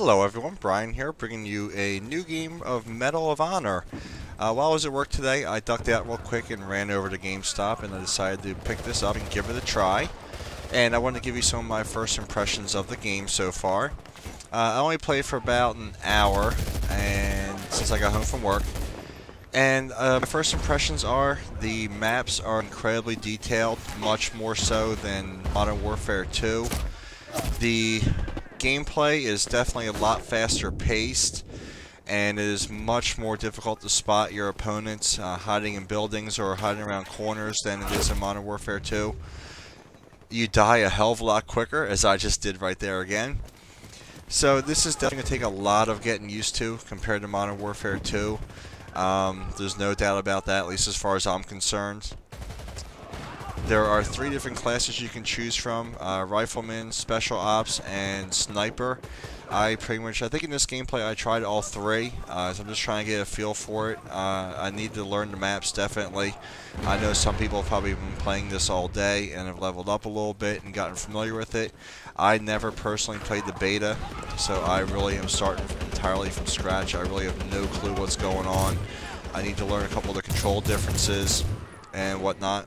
Hello everyone, Brian here, bringing you a new game of Medal of Honor. While I was at work today, I ducked out real quick and ran over to GameStop, and I decided to pick this up and give it a try. And I wanted to give you some of my first impressions of the game so far. I only played for about an hour, and since I got home from work. And my first impressions are the maps are incredibly detailed, much more so than Modern Warfare 2. The gameplay is definitely a lot faster paced, and it is much more difficult to spot your opponents hiding in buildings or hiding around corners than it is in Modern Warfare 2. You die a hell of a lot quicker, as I just did right there again. So this is definitely going to take a lot of getting used to compared to Modern Warfare 2. There's no doubt about that, at least as far as I'm concerned. There are 3 different classes you can choose from, Rifleman, Special Ops, and Sniper. I think in this gameplay I tried all 3, so I'm just trying to get a feel for it. I need to learn the maps, definitely. I know some people have probably been playing this all day and have leveled up a little bit and gotten familiar with it. I never personally played the beta, so I really am starting entirely from scratch. I really have no clue what's going on. I need to learn a couple of the control differences and whatnot.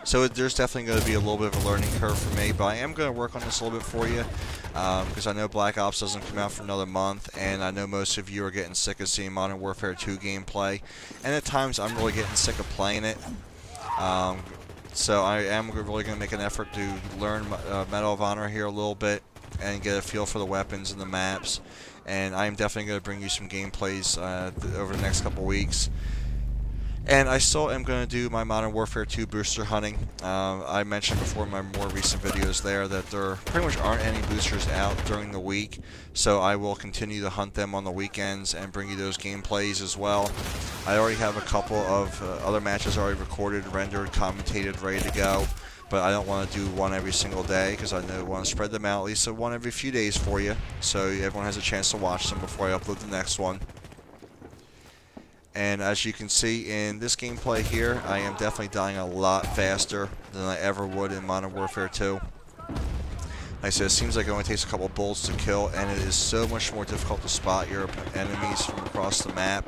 So there's definitely going to be a little bit of a learning curve for me, but I am going to work on this a little bit for you, because I know Black Ops doesn't come out for another month, and I know most of you are getting sick of seeing Modern Warfare 2 gameplay, and at times I'm really getting sick of playing it. So I am really going to make an effort to learn Medal of Honor here a little bit, and get a feel for the weapons and the maps, and I am definitely going to bring you some gameplays over the next couple weeks. And I still am going to do my Modern Warfare 2 booster hunting. I mentioned before in my more recent videos there that there pretty much aren't any boosters out during the week, so I will continue to hunt them on the weekends and bring you those gameplays as well. I already have a couple of other matches already recorded, rendered, commentated, ready to go, but I don't want to do one every single day because I know I want to spread them out at least one every few days for you, so everyone has a chance to watch them before I upload the next one. And as you can see in this gameplay here, I am definitely dying a lot faster than I ever would in Modern Warfare 2. Like I said, it seems like it only takes a couple bullets to kill, and it is so much more difficult to spot your enemies from across the map.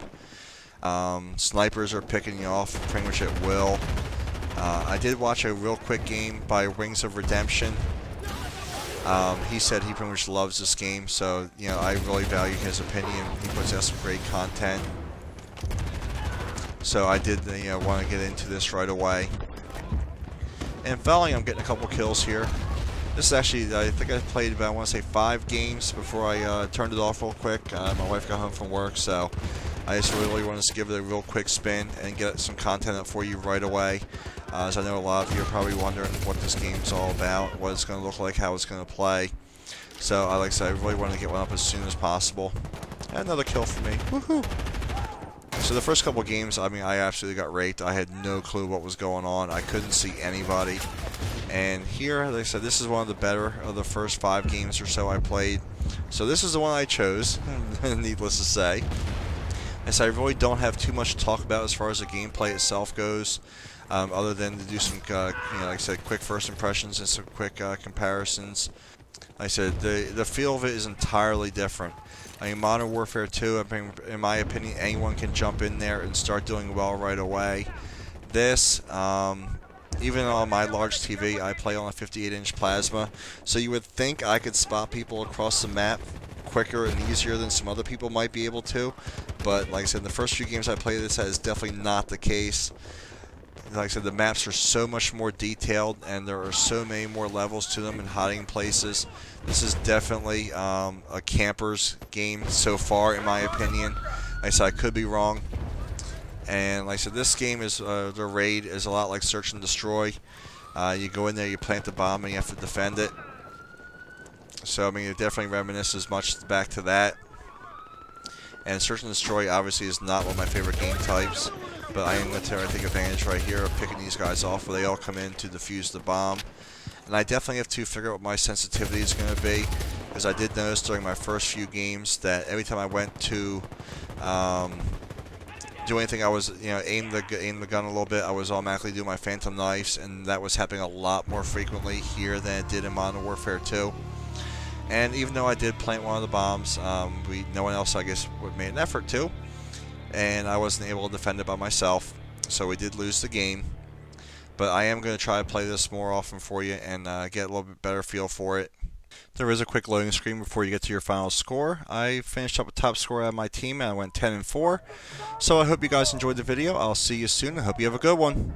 Snipers are picking you off pretty much at will. I did watch a real quick game by Wings of Redemption. He said he pretty much loves this game, so I really value his opinion. He puts out some great content. So I did want to get into this right away. And finally, I'm getting a couple kills here. This is actually, I think I played about, I want to say 5 games before I turned it off real quick. My wife got home from work, so I just really wanted to give it a real quick spin and get some content up for you right away. As I know a lot of you are probably wondering what this game is all about, what it's going to look like, how it's going to play. So, like I said, I really wanted to get one up as soon as possible. And another kill for me. Woohoo! So the first couple games, I mean, I absolutely got raped. I had no clue what was going on. I couldn't see anybody. And here, like I said, this is one of the better of the first 5 games or so I played. So this is the one I chose, needless to say. And so I really don't have too much to talk about as far as the gameplay itself goes, other than to do some, like I said, quick first impressions and some quick comparisons. Like I said, the feel of it is entirely different. I mean, Modern Warfare 2, in my opinion, anyone can jump in there and start doing well right away. This, even on my large TV, I play on a 58-inch plasma, so you would think I could spot people across the map quicker and easier than some other people might be able to, but like I said, in the first few games I played this, that is definitely not the case. Like I said, the maps are so much more detailed, and there are so many more levels to them and hiding places. This is definitely a camper's game so far, in my opinion. Like I said, I could be wrong. And like I said, this game is, the raid is a lot like Search and Destroy. You go in there, you plant the bomb, and you have to defend it. So, I mean, it definitely reminisces much back to that. And Search and Destroy obviously is not one of my favorite game types, but I am going to take advantage right here of picking these guys off where they all come in to defuse the bomb. And I definitely have to figure out what my sensitivity is going to be, because I did notice during my first few games that every time I went to do anything, I was, aim the gun a little bit, I was automatically doing my phantom knives, and that was happening a lot more frequently here than it did in Modern Warfare 2. And even though I did plant one of the bombs, no one else, I guess, made an effort to. And I wasn't able to defend it by myself. So we did lose the game. But I am going to try to play this more often for you and get a little bit better feel for it. There is a quick loading screen before you get to your final score. I finished up a top score out of my team and I went 10-4. So I hope you guys enjoyed the video. I'll see you soon. I hope you have a good one.